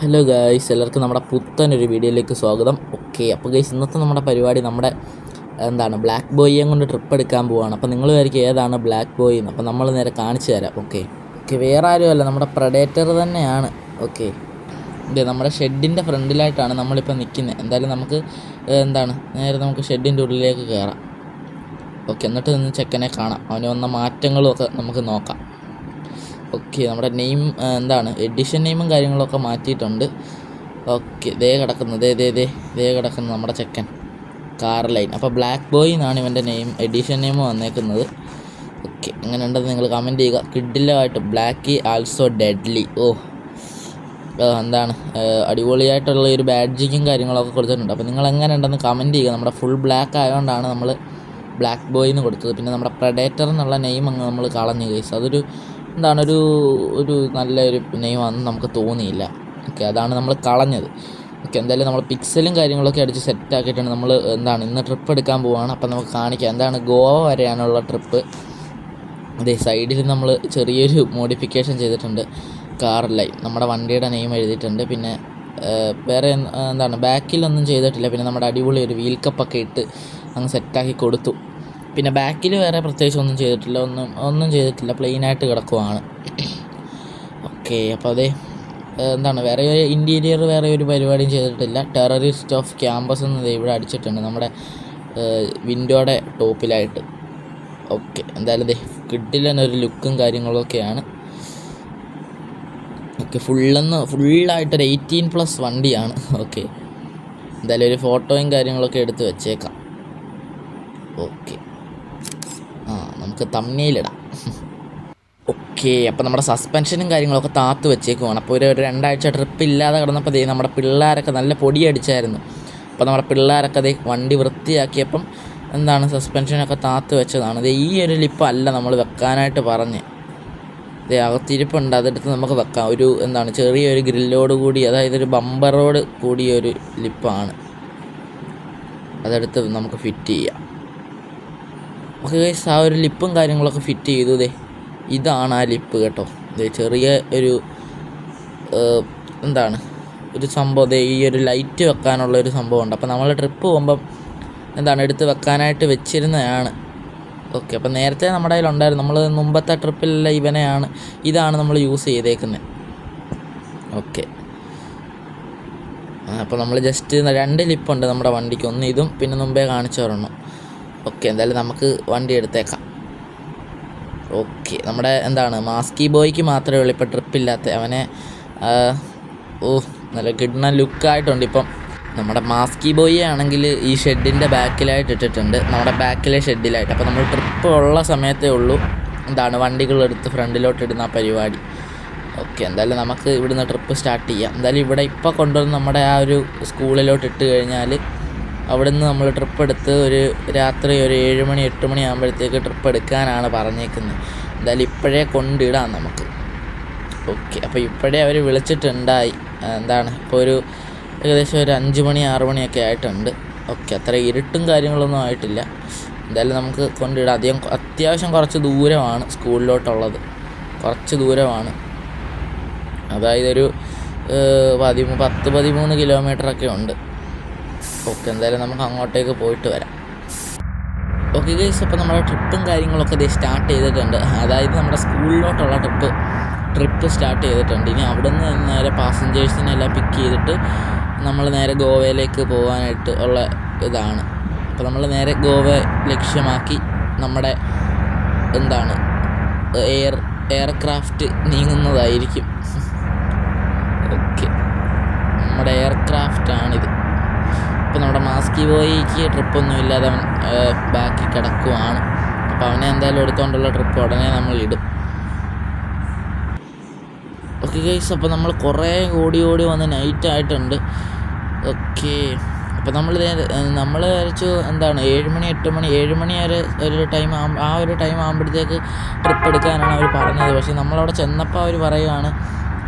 Hello guys, എല്ലാവർക്കും നമ്മുടെ പുത്തനൊരു വീഡിയോയിലേക്ക് സ്വാഗതം. അപ്പോൾ ഗൈസ്, ഇന്നത്തെ നമ്മുടെ പരിപാടി ബ്ലാക്ക് ബോയിയെ കൊണ്ട് ട്രിപ്പ് എടുക്കാൻ പോവുകയാണ്. അപ്പോൾ നിങ്ങൾ വിചാരിക്കും ഏതാണ് ബ്ലാക്ക് ബോയ് എന്ന്. അപ്പോൾ നമ്മൾ നേരെ കാണിച്ചു തരാം. ഓക്കെ, വേറെ ആരുമല്ല, നമ്മുടെ പ്രഡേറ്റർ തന്നെയാണ്. ഇത് നമ്മുടെ ഷെഡിൻ്റെ ഫ്രണ്ടിലായിട്ടാണ് നമ്മളിപ്പോൾ നിൽക്കുന്നത്. എന്തായാലും നമുക്ക് നേരെ നമുക്ക് ഷെഡിൻ്റെ ഉള്ളിലേക്ക് കയറാം. എന്നിട്ട് നിന്ന് ചെക്കനെ കാണാം, അവന് വന്ന മാറ്റങ്ങളും ഒക്കെ നമുക്ക് നോക്കാം. നമ്മുടെ നെയിം എഡിഷൻ നെയിമും കാര്യങ്ങളൊക്കെ മാറ്റിയിട്ടുണ്ട്. ദേ കിടക്കുന്നു നമ്മുടെ ചെക്കൻ കാർലൈൻ. അപ്പോൾ ബ്ലാക്ക് ബോയ് എന്നാണ് ഇവൻ്റെ നെയിം, എഡിഷൻ നെയിം വന്നേക്കുന്നത്. എങ്ങനെ ഉണ്ടെന്ന് നിങ്ങൾ കമൻറ്റ് ചെയ്യുക. കിഡിലായിട്ട് ബ്ലാക്ക് ആൾസോ ഡെഡ്ലി. അടിപൊളിയായിട്ടുള്ള ഒരു ബാഡ്ജിങ്ങും കാര്യങ്ങളൊക്കെ കൊടുത്തിട്ടുണ്ട്. അപ്പോൾ നിങ്ങൾ എങ്ങനെ ഉണ്ടെന്ന് കമൻറ്റ് ചെയ്യുക. നമ്മുടെ ഫുൾ ബ്ലാക്ക് ആയതുകൊണ്ടാണ് നമ്മൾ ബ്ലാക്ക് ബോയ് എന്ന് കൊടുത്തത്. പിന്നെ നമ്മുടെ പ്രഡേറ്റർ എന്നുള്ള നെയിം അങ്ങ് നമ്മൾ കളഞ്ഞു ഗൈസ്. അതൊരു ഒരു നല്ലൊരു നെയിമാണെന്ന് നമുക്ക് തോന്നിയില്ല. അതാണ് നമ്മൾ കളഞ്ഞത്. എന്തായാലും നമ്മൾ പിക്സലും കാര്യങ്ങളൊക്കെ അടിച്ച് സെറ്റാക്കിയിട്ടാണ് നമ്മൾ ഇന്ന് ട്രിപ്പ് എടുക്കാൻ പോവുകയാണ്. അപ്പം നമുക്ക് കാണിക്കാം. ഗോവ വരെയാണുള്ള ട്രിപ്പ്. അതേ സൈഡിൽ നമ്മൾ ചെറിയൊരു മോഡിഫിക്കേഷൻ ചെയ്തിട്ടുണ്ട്. കാർലൈൻ നമ്മുടെ വണ്ടിയുടെ നെയിം എഴുതിയിട്ടുണ്ട്. പിന്നെ വേറെ ബാക്കിലൊന്നും ചെയ്തിട്ടില്ല. പിന്നെ നമ്മുടെ അടിപൊളി ഒരു വീൽ കപ്പൊക്കെ ഇട്ട് അങ്ങ് സെറ്റാക്കി കൊടുത്തു. പിന്നെ ബാക്കിൽ വേറെ പ്രത്യേകിച്ച് ഒന്നും ചെയ്തിട്ടില്ല, ഒന്നും ചെയ്തിട്ടില്ല, പ്ലെയിനായിട്ട് കിടക്കുവാണ്. അപ്പോൾ വേറെ ഒരു ഇൻറ്റീരിയർ വേറെ ഒരു പരിപാടിയും ചെയ്തിട്ടില്ല. ടെററിസ്റ്റ് ഓഫ് ക്യാമ്പസ് എന്ന് ഇവിടെ അടിച്ചിട്ടുണ്ട് നമ്മുടെ വിൻഡോയുടെ ടോപ്പിലായിട്ട്. എന്തായാലും കിഡിലൊരു ലുക്കും കാര്യങ്ങളൊക്കെയാണ്. ഫുള്ളായിട്ടൊരു 18+ വണ്ടിയാണ്. എന്തായാലും ഒരു ഫോട്ടോയും കാര്യങ്ങളൊക്കെ എടുത്ത് വെച്ചേക്കാം. നമുക്ക് തമ്നെയിലിടാം. അപ്പോൾ നമ്മുടെ സസ്പെൻഷനും കാര്യങ്ങളൊക്കെ താത്ത് വെച്ചേക്കുവാണ്. അപ്പോൾ ഒരു 2 ആഴ്ച ട്രിപ്പ് ഇല്ലാതെ കിടന്നപ്പോൾ നമ്മുടെ പിള്ളേരൊക്കെ നല്ല പൊടിയടിച്ചായിരുന്നു. അപ്പോൾ നമ്മുടെ പിള്ളേരൊക്കെ വണ്ടി വൃത്തിയാക്കിയപ്പം സസ്പെൻഷനൊക്കെ താത്ത് വെച്ചതാണ്. ഈ ഒരു ലിപ്പല്ല നമ്മൾ വെക്കാനായിട്ട് പറഞ്ഞ്. അകത്തിരിപ്പുണ്ട്, അതെടുത്ത് നമുക്ക് വെക്കാം. ഒരു ചെറിയൊരു ഗ്രില്ലോട് കൂടി, അതായത് ഒരു ബമ്പറോട് കൂടിയൊരു ലിപ്പാണ്. അതെടുത്ത് നമുക്ക് ഫിറ്റ് ചെയ്യാം. ആ ഒരു ലിപ്പും കാര്യങ്ങളൊക്കെ ഫിറ്റ് ചെയ്തു. ഇതാണ് ആ ലിപ്പ് കേട്ടോ. ചെറിയ ഒരു ഒരു സംഭവം, ഈ ഒരു ലൈറ്റ് വെക്കാനുള്ള ഒരു സംഭവമുണ്ട്. അപ്പോൾ നമ്മൾ ട്രിപ്പ് പോകുമ്പം എടുത്ത് വെക്കാനായിട്ട് വെച്ചിരുന്നതാണ്. അപ്പോൾ നേരത്തെ നമ്മുടെ കയ്യിലുണ്ടായിരുന്നു. നമ്മൾ മുമ്പത്തെ ട്രിപ്പിലെല്ലാം ഇതാണ് നമ്മൾ യൂസ് ചെയ്തേക്കുന്നത്. അപ്പോൾ നമ്മൾ ജസ്റ്റ് 2 ലിപ്പുണ്ട് നമ്മുടെ വണ്ടിക്ക്. ഒന്ന് ഇതും പിന്നെ മുമ്പേ കാണിച്ചു തരണം. എന്തായാലും നമുക്ക് വണ്ടി എടുത്തേക്കാം. നമ്മുടെ മാസ്കി ബോയ്ക്ക് മാത്രമേ ഉള്ളൂ ഇപ്പോൾ ട്രിപ്പില്ലാത്ത. അവനെ നല്ല കിഡ്ന ലുക്കായിട്ടുണ്ട്. ഇപ്പം നമ്മുടെ മാസ്കി ബോയ് ആണെങ്കിൽ ഈ ഷെഡിൻ്റെ ബാക്കിലായിട്ട് ഇട്ടിട്ടുണ്ട്, നമ്മുടെ ബാക്കിലെ ഷെഡിലായിട്ട്. അപ്പോൾ നമ്മൾ ട്രിപ്പ് ഉള്ള സമയത്തേ ഉള്ളൂ വണ്ടികളെടുത്ത് ഫ്രണ്ടിലോട്ട് ഇടുന്ന ആ പരിപാടി. എന്തായാലും നമുക്ക് ഇവിടുന്ന് ട്രിപ്പ് സ്റ്റാർട്ട് ചെയ്യാം. എന്തായാലും ഇവിടെ ഇപ്പോൾ കൊണ്ടുവന്ന് നമ്മുടെ ആ ഒരു സ്കൂളിലോട്ട് ഇട്ട് കഴിഞ്ഞാൽ അവിടെ നിന്ന് നമ്മൾ ട്രിപ്പ് എടുത്ത് ഒരു രാത്രി ഒരു 7 മണി 8 മണി ആകുമ്പോഴത്തേക്ക് ട്രിപ്പ് എടുക്കാനാണ് പറഞ്ഞേക്കുന്നത്. എന്തായാലും ഇപ്പോഴേ കൊണ്ടിടാം നമുക്ക്. അപ്പോൾ ഇപ്പോഴേ അവർ വിളിച്ചിട്ടുണ്ടായി. ഇപ്പോൾ ഒരു ഏകദേശം ഒരു 5 മണി 6 മണിയൊക്കെ ആയിട്ടുണ്ട്. അത്ര ഇരുട്ടും കാര്യങ്ങളൊന്നും ആയിട്ടില്ല. എന്തായാലും നമുക്ക് കൊണ്ടിടാം. അത്യാവശ്യം കുറച്ച് ദൂരമാണ് സ്കൂളിലോട്ടുള്ളത്, കുറച്ച് ദൂരമാണ്. അതായത് ഒരു 10-13 കിലോമീറ്ററൊക്കെ ഉണ്ട്. എന്തായാലും നമുക്ക് അങ്ങോട്ടേക്ക് പോയിട്ട് വരാം. ഗൈസ്, അപ്പോൾ നമ്മുടെ ട്രിപ്പും കാര്യങ്ങളൊക്കെ സ്റ്റാർട്ട് ചെയ്തിട്ടുണ്ട്. അതായത് നമ്മുടെ സ്കൂളിലോട്ടുള്ള ട്രിപ്പ് സ്റ്റാർട്ട് ചെയ്തിട്ടുണ്ട്. ഇനി അവിടെ നിന്ന് നേരെ പാസഞ്ചേഴ്സിനെല്ലാം പിക്ക് ചെയ്തിട്ട് നമ്മൾ നേരെ ഗോവയിലേക്ക് പോകാനായിട്ട് ഉള്ള ഇതാണ്. അപ്പോൾ നമ്മൾ നേരെ ഗോവ ലക്ഷ്യമാക്കി നമ്മുടെ എയർക്രാഫ്റ്റ് നീങ്ങുന്നതായിരിക്കും. നമ്മുടെ എയർക്രാഫ്റ്റാണിത്. ഇപ്പോൾ നമ്മുടെ മാസ്കി ബോയിക്ക് ട്രിപ്പൊന്നും ഇല്ലാതെ അവൻ ബാക്കി കിടക്കുവാണ്. അപ്പോൾ അവനെ എന്തായാലും എടുത്തുകൊണ്ടുള്ള ട്രിപ്പ് ഉടനെ നമ്മൾ ഇടും. ഗൈസ്, അപ്പോൾ നമ്മൾ കുറേ ഓടി വന്ന് നൈറ്റായിട്ടുണ്ട്. അപ്പോൾ നമ്മൾ വിചാരിച്ചു 7 മണി 8 മണി 7 മണി വരെ ഒരു ടൈം ആ ഒരു ടൈം ആകുമ്പോഴത്തേക്ക് ട്രിപ്പ് എടുക്കാനാണ് അവർ പറഞ്ഞത്. പക്ഷേ നമ്മളവിടെ ചെന്നപ്പോൾ അവർ പറയുകയാണ്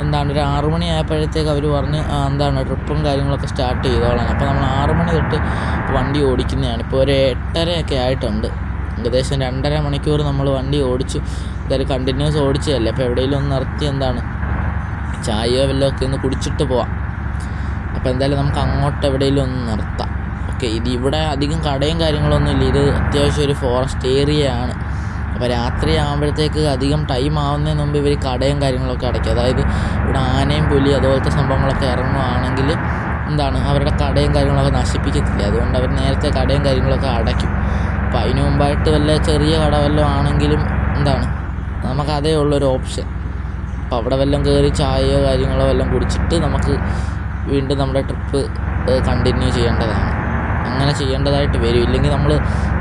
ഒരു 6 മണി ആയപ്പോഴത്തേക്ക് അവർ പറഞ്ഞ് ട്രിപ്പും കാര്യങ്ങളൊക്കെ സ്റ്റാർട്ട് ചെയ്തോളാം. അപ്പോൾ നമ്മൾ 6 മണി തൊട്ട് വണ്ടി ഓടിക്കുന്നതാണ്. ഇപ്പോൾ ഒരു 8:30 ആയിട്ടുണ്ട്. ഏകദേശം 2.5 മണിക്കൂർ നമ്മൾ വണ്ടി ഓടിച്ചു. എന്തായാലും കണ്ടിന്യൂസ് ഓടിച്ചതല്ലേ. അപ്പോൾ എവിടെയെങ്കിലും ഒന്ന് നിർത്തി ചായയോ വല്ലതും ഒക്കെ ഒന്ന് കുടിച്ചിട്ട് പോവാം. അപ്പോൾ എന്തായാലും നമുക്ക് അങ്ങോട്ട് എവിടെയെങ്കിലും ഒന്ന് നിർത്താം. ഓക്കെ, ഇവിടെ അധികം കടയും കാര്യങ്ങളൊന്നും ഇല്ല. ഇത് അത്യാവശ്യം ഒരു ഫോറസ്റ്റ് ഏരിയയാണ്. അപ്പോൾ രാത്രി ആകുമ്പോഴത്തേക്ക് അധികം ടൈം ആവുന്നതിന് മുമ്പ് ഇവർ കടയും കാര്യങ്ങളൊക്കെ അടയ്ക്കും. അതായത് ഇവിടെ ആനയും പുലി അതുപോലത്തെ സംഭവങ്ങളൊക്കെ ഇറങ്ങുവാണെങ്കിൽ അവരുടെ കടയും കാര്യങ്ങളൊക്കെ നശിപ്പിക്കത്തില്ല. അതുകൊണ്ട് അവർ നേരത്തെ കടയും കാര്യങ്ങളൊക്കെ അടയ്ക്കും. അപ്പോൾ അതിന് മുമ്പായിട്ട് വല്ല ചെറിയ കട വല്ലതും ആണെങ്കിലും നമുക്ക് അതേ ഉള്ളൊരു ഓപ്ഷൻ. അപ്പോൾ അവിടെ വല്ലതും കയറി ചായയോ കാര്യങ്ങളോ വല്ലതും കുടിച്ചിട്ട് നമുക്ക് വീണ്ടും നമ്മുടെ ട്രിപ്പ് കണ്ടിന്യൂ ചെയ്യേണ്ടതാണ്. അങ്ങനെ ചെയ്യേണ്ടതായിട്ട് വരും. ഇല്ലെങ്കിൽ നമ്മൾ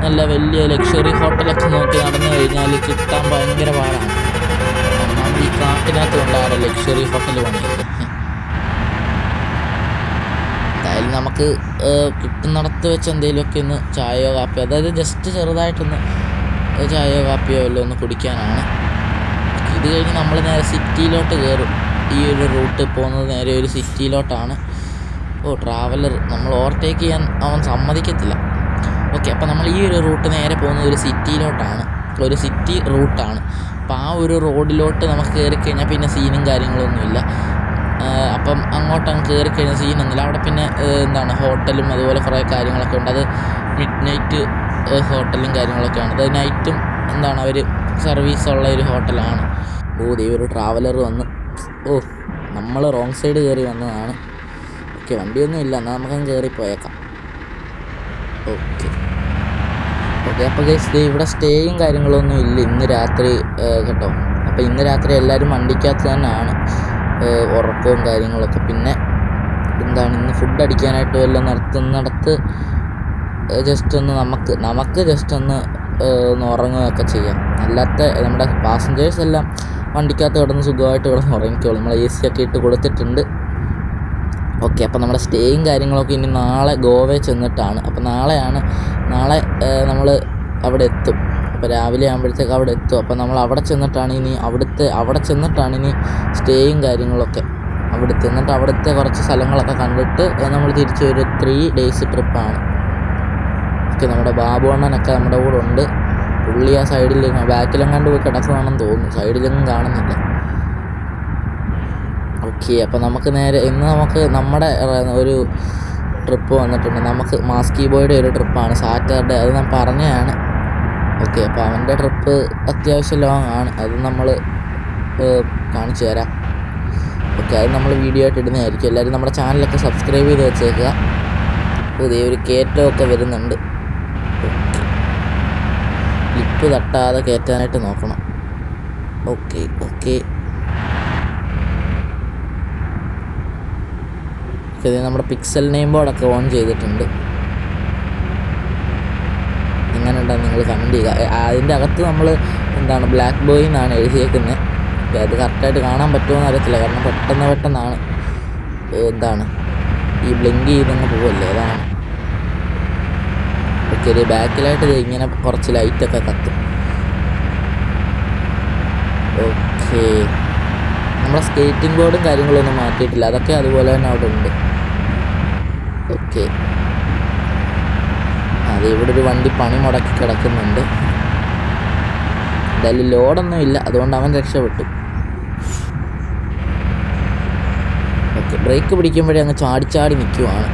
നല്ല വലിയ ലക്ഷറി ഹോട്ടലൊക്കെ നോക്കി നടന്നു കഴിഞ്ഞാൽ കിട്ടാൻ ഭയങ്കര പാടാണ്. ഒന്നാമത് ഈ കാട്ടിനകത്ത് കൊണ്ടാണ് ലക്ഷറി ഹോട്ടൽ പണിയുന്നത്. എന്തായാലും നമുക്ക് കിട്ടുന്നിടത്ത് വെച്ച് എന്തെങ്കിലുമൊക്കെ ഒന്ന് ചായയോ കാപ്പിയോ, അതായത് ജസ്റ്റ് ചെറുതായിട്ടൊന്ന് ചായയോ കാപ്പിയോ വല്ലതും ഒന്ന് കുടിക്കാനാണ്. ഇത് കഴിഞ്ഞ് നമ്മൾ നേരെ സിറ്റിയിലോട്ട് കയറും. ഈ ഒരു റൂട്ട് പോകുന്നത് നേരെ ഒരു സിറ്റിയിലോട്ടാണ്. ട്രാവലർ നമ്മൾ ഓവർടേക്ക് ചെയ്യാൻ അവൻ സമ്മതിക്കത്തില്ല. ഓക്കെ, അപ്പോൾ നമ്മൾ ഈ ഒരു റൂട്ട് നേരെ പോകുന്നത് ഒരു സിറ്റിയിലോട്ടാണ്, ഒരു സിറ്റി റൂട്ടാണ്. അപ്പോൾ ആ ഒരു റോഡിലോട്ട് നമുക്ക് കയറി കഴിഞ്ഞാൽ പിന്നെ സീനും കാര്യങ്ങളൊന്നുമില്ല. അപ്പം അങ്ങോട്ടങ്ങ് കയറിക്കഴിഞ്ഞാൽ സീനൊന്നുമില്ല. അവിടെ പിന്നെ ഹോട്ടലും അതുപോലെ കുറേ കാര്യങ്ങളൊക്കെ ഉണ്ട്. അത് മിഡ് നൈറ്റ് ഹോട്ടലും കാര്യങ്ങളൊക്കെയാണ്. അത് നൈറ്റും അവർ സർവീസുള്ള ഒരു ഹോട്ടലാണ്. ഒരു ട്രാവലർ വന്ന് നമ്മൾ റോങ് സൈഡ് കയറി വന്നതാണ്. ഓക്കെ, വണ്ടിയൊന്നും ഇല്ല, എന്നാൽ നമുക്കങ്ങ് കയറിപ്പോയേക്കാം. ഓക്കെ, അപ്പോൾ ഇവിടെ സ്റ്റേയും കാര്യങ്ങളൊന്നും ഇല്ല ഇന്ന് രാത്രി കേട്ടോ. അപ്പോൾ ഇന്ന് രാത്രി എല്ലാവരും വണ്ടിക്കകത്ത് തന്നെയാണ്, ഉറക്കവും കാര്യങ്ങളൊക്കെ. പിന്നെ ഇന്ന് ഫുഡ് അടിക്കാനായിട്ട് വല്ലതും നടത്തുന്നിടത്ത് ജസ്റ്റ് ഒന്ന് നമുക്ക് ജസ്റ്റ് ഒന്ന് ഉറങ്ങുകയൊക്കെ ചെയ്യാം. അല്ലാത്ത നമ്മുടെ പാസഞ്ചേഴ്സ് എല്ലാം വണ്ടിക്കകത്ത് കിടന്ന് സുഖമായിട്ട് കിടന്ന് ഉറങ്ങിക്കോളും. നമ്മൾ AC ഒക്കെ ഇട്ട് കൊടുത്തിട്ടുണ്ട്. ഓക്കെ, അപ്പോൾ നമ്മുടെ സ്റ്റേയും കാര്യങ്ങളൊക്കെ ഇനി നാളെ ഗോവയിൽ ചെന്നിട്ടാണ്. അപ്പോൾ നാളെ നമ്മൾ അവിടെ എത്തും. അപ്പോൾ രാവിലെ ആകുമ്പോഴത്തേക്ക് അവിടെ എത്തും. അപ്പോൾ നമ്മൾ അവിടെ ചെന്നിട്ടാണ് ഇനി സ്റ്റേയും കാര്യങ്ങളൊക്കെ. അവിടുത്തെ കുറച്ച് സ്ഥലങ്ങളൊക്കെ കണ്ടിട്ട് നമ്മൾ തിരിച്ച് ഒരു 3 days ട്രിപ്പാണ്. ഓക്കെ, നമ്മുടെ ബാബു അണ്ണനൊക്കെ നമ്മുടെ കൂടെ ഉണ്ട്. പുള്ളി ആ സൈഡിൽ ബാക്കിലെങ്ങാണ്ട് പോയി കിടക്കുകയാണെന്ന് തോന്നുന്നു, സൈഡിലൊന്നും കാണുന്നില്ല. ഓക്കെ, അപ്പോൾ ഇന്ന് നമ്മുടെ ഒരു ട്രിപ്പ് വന്നിട്ടുണ്ട്. നമുക്ക് മാസ്കി ബോയുടെ ഒരു ട്രിപ്പാണ് സാറ്റർഡേ. അത് ഞാൻ പറഞ്ഞതാണ്. ഓക്കെ, അപ്പോൾ അവൻ്റെ ട്രിപ്പ് അത്യാവശ്യം ലോങ് ആണ്. അത് നമ്മൾ കാണിച്ചു തരാം. ഓക്കെ, അത് നമ്മൾ വീഡിയോ ആയിട്ട് ഇടുന്നതായിരിക്കും. എല്ലാവരും നമ്മുടെ ചാനലൊക്കെ സബ്സ്ക്രൈബ് ചെയ്ത് വെച്ചേക്കുക. പുതിയ ഒരു കയറ്റമൊക്കെ വരുന്നുണ്ട്. ലിപ്പ് തട്ടാതെ കയറ്റാനായിട്ട് നോക്കണം. ഓക്കെ, നമ്മുടെ പിക്സൽ നെയിം ബോർഡൊക്കെ ഓൺ ചെയ്തിട്ടുണ്ട്. എങ്ങനെ ഉണ്ടെന്ന് നിങ്ങൾ കമൻറ്റ് ചെയ്യുക. അതിൻ്റെ അകത്ത് നമ്മൾ ബ്ലാക്ക് ബോയ് എന്നാണ് എഴുതിയേക്കുന്നത്. അത് കറക്റ്റായിട്ട് കാണാൻ പറ്റുമോ അറിയത്തില്ല, കാരണം പെട്ടെന്നാണ് ഈ ബ്ലിങ്ക് ചെയ്തങ്ങ് പോവല്ലേ, അതാണ്. ഓക്കെ, ഇത് ബാക്കിലായിട്ട് ഇങ്ങനെ കുറച്ച് ലൈറ്റൊക്കെ കത്തും. ഓക്കെ, നമ്മുടെ സ്കേറ്റിംഗ് ബോർഡും കാര്യങ്ങളൊന്നും മാറ്റിയിട്ടില്ല, അതൊക്കെ അതുപോലെ തന്നെ അവിടെ ഉണ്ട്. ഓക്കെ, ഇവിടെ ഒരു വണ്ടി പണി മുടക്കി കിടക്കുന്നുണ്ട്. എന്തായാലും ലോഡൊന്നും ഇല്ല, അതുകൊണ്ട് അവൻ രക്ഷപ്പെട്ടു. ഓക്കെ, ബ്രേക്ക് പിടിക്കുമ്പോഴേ അങ്ങ് ചാടി നിൽക്കുവാണ്.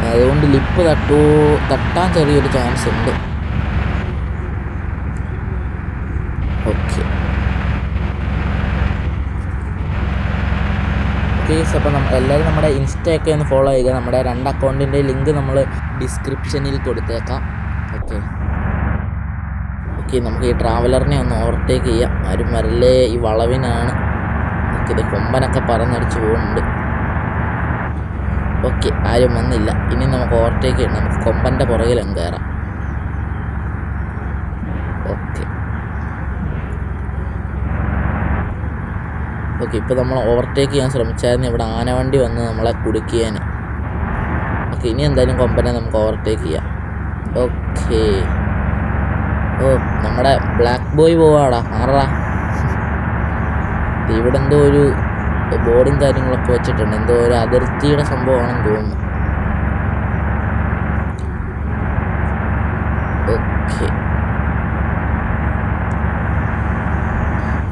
അതുകൊണ്ട് ലിപ്പ് തട്ടാൻ ചെറിയൊരു ചാൻസ് ഉണ്ട്. ഓക്കെ, അപ്പോൾ എല്ലാവരും നമ്മുടെ ഇൻസ്റ്റയൊക്കെ ഒന്ന് ഫോളോ ചെയ്യുക. നമ്മുടെ 2 അക്കൗണ്ടിൻ്റെ ലിങ്ക് നമ്മൾ ഡിസ്ക്രിപ്ഷനിൽ കൊടുത്തേക്കാം. ഓക്കെ, നമുക്ക് ഈ ട്രാവലറിനെ ഒന്ന് ഓവർടേക്ക് ചെയ്യാം. ആരും വരല്ലേ, ഈ വളവിനാണ്. ഇത് കൊമ്പനൊക്കെ പറന്നടിച്ച് പോകുന്നുണ്ട്. ഓക്കെ, ആരും വന്നില്ല. ഇനി നമുക്ക് ഓവർടേക്ക് ചെയ്യണം. നമുക്ക് കൊമ്പൻ്റെ പുറകിലും കയറാം. ഓക്കെ, ഇപ്പോൾ നമ്മൾ ഓവർടേക്ക് ചെയ്യാൻ ശ്രമിച്ചായിരുന്നു. ഇവിടെ ആനവണ്ടി വന്ന് നമ്മളെ കുടുക്കിയാൻ. ഓക്കെ, ഇനി എന്തായാലും കൊമ്പനെ നമുക്ക് ഓവർടേക്ക് ചെയ്യാം. ഓക്കെ, നമ്മുടെ ബ്ലാക്ക് ബോയ് പോവാടാ, മാറാ. ഇവിടെ എന്തോ ഒരു ബോർഡും കാര്യങ്ങളൊക്കെ വെച്ചിട്ടുണ്ട്. എന്തോ ഒരു അതിർത്തിയുടെ സംഭവമാണെന്ന് തോന്നുന്നു. ഓക്കെ,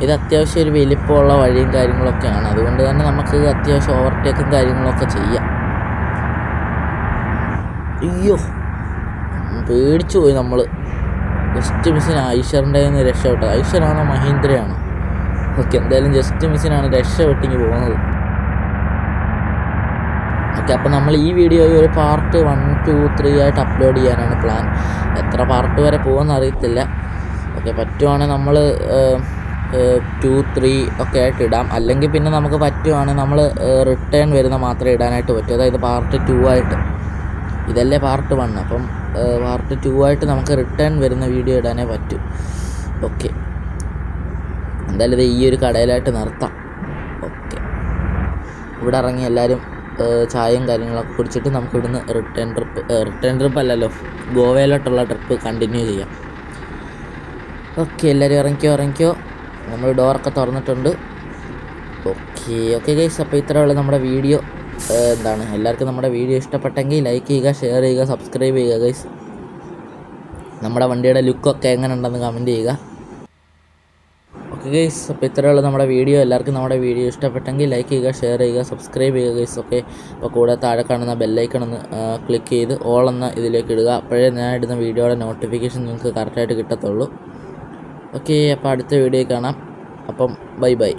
ഇത് അത്യാവശ്യം ഒരു വലിപ്പമുള്ള വഴിയും കാര്യങ്ങളൊക്കെയാണ്. അതുകൊണ്ട് തന്നെ നമുക്ക് അത്യാവശ്യം ഓവർടേക്കും കാര്യങ്ങളൊക്കെ ചെയ്യാം. അയ്യോ, പേടിച്ചു പോയി നമ്മൾ. ജസ്റ്റ് മിസ്സിന് ഐഷറിൻ്റെ നിന്ന് രക്ഷപ്പെട്ടത്. ഐഷറാണോ മഹീന്ദ്രയാണോ? ഓക്കെ, എന്തായാലും ജസ്റ്റ് മിസ്സിനാണ് രക്ഷപ്പെട്ടിങ്ങ് പോകുന്നത്. ഓക്കെ, അപ്പോൾ നമ്മൾ ഈ വീഡിയോ ഒരു പാർട്ട് 1, 2, 3 ആയിട്ട് അപ്ലോഡ് ചെയ്യാനാണ് പ്ലാൻ. എത്ര പാർട്ട് വരെ പോകുമെന്ന് അറിയത്തില്ല. ഓക്കെ, പറ്റുവാണെങ്കിൽ നമ്മൾ 2, 3 ഒക്കെ ആയിട്ട് ഇടാം. അല്ലെങ്കിൽ പിന്നെ നമുക്ക് പറ്റുവാണെങ്കിൽ നമ്മൾ റിട്ടേൺ വരുന്ന മാത്രമേ ഇടാനായിട്ട് പറ്റൂ. അതായത് പാർട്ട് 2 ആയിട്ട്. ഇതല്ലേ പാർട്ട് 1. അപ്പം പാർട്ട് 2 ആയിട്ട് നമുക്ക് റിട്ടേൺ വരുന്ന വീഡിയോ ഇടാനേ പറ്റൂ. ഓക്കെ, എന്തായാലും ഇത് ഈ ഒരു കടയിലായിട്ട് നിർത്താം. ഓക്കെ, ഇവിടെ ഇറങ്ങി എല്ലാവരും ചായയും കാര്യങ്ങളൊക്കെ കുടിച്ചിട്ട് നമുക്ക് ഇവിടുന്ന് റിട്ടേൺ ട്രിപ്പ് അല്ലല്ലോ, ഗോവയിലോട്ടുള്ള ട്രിപ്പ് കണ്ടിന്യൂ ചെയ്യാം. ഓക്കെ, എല്ലാവരും ഇറങ്ങിക്കോ. നമ്മൾ ഡോറൊക്കെ തുറന്നിട്ടുണ്ട്. ഓക്കെ ഗൈസ്, അപ്പോൾ ഇത്രയുള്ള നമ്മുടെ വീഡിയോ. എല്ലാവർക്കും നമ്മുടെ വീഡിയോ ഇഷ്ടപ്പെട്ടെങ്കിൽ ലൈക്ക് ചെയ്യുക, ഷെയർ ചെയ്യുക, സബ്സ്ക്രൈബ് ചെയ്യുക ഗൈസ്. നമ്മുടെ വണ്ടിയുടെ ലുക്കൊക്കെ എങ്ങനെ ഉണ്ടെന്ന് കമൻറ്റ് ചെയ്യുക. ഓക്കെ ഗൈസ്, അപ്പോൾ ഇത്രയുള്ള നമ്മുടെ വീഡിയോ. എല്ലാവർക്കും നമ്മുടെ വീഡിയോ ഇഷ്ടപ്പെട്ടെങ്കിൽ ലൈക്ക് ചെയ്യുക, ഷെയർ ചെയ്യുക, സബ്സ്ക്രൈബ് ചെയ്യുക ഗൈസ്. ഓക്കെ, അപ്പോൾ കൂടെ താഴെ കാണുന്ന ബെല്ലൈക്കൺ ഒന്ന് ക്ലിക്ക് ചെയ്ത് ഓൾ എന്ന ഇതിലേക്ക് ഇടുക. അപ്പോഴേ ഞാൻ ഇടുന്ന വീഡിയോയുടെ നോട്ടിഫിക്കേഷൻ നിങ്ങൾക്ക് കറക്റ്റായിട്ട് കിട്ടത്തുള്ളൂ. ഓക്കെ, അപ്പോൾ അടുത്ത വീഡിയോ കാണാം. അപ്പം ബൈ.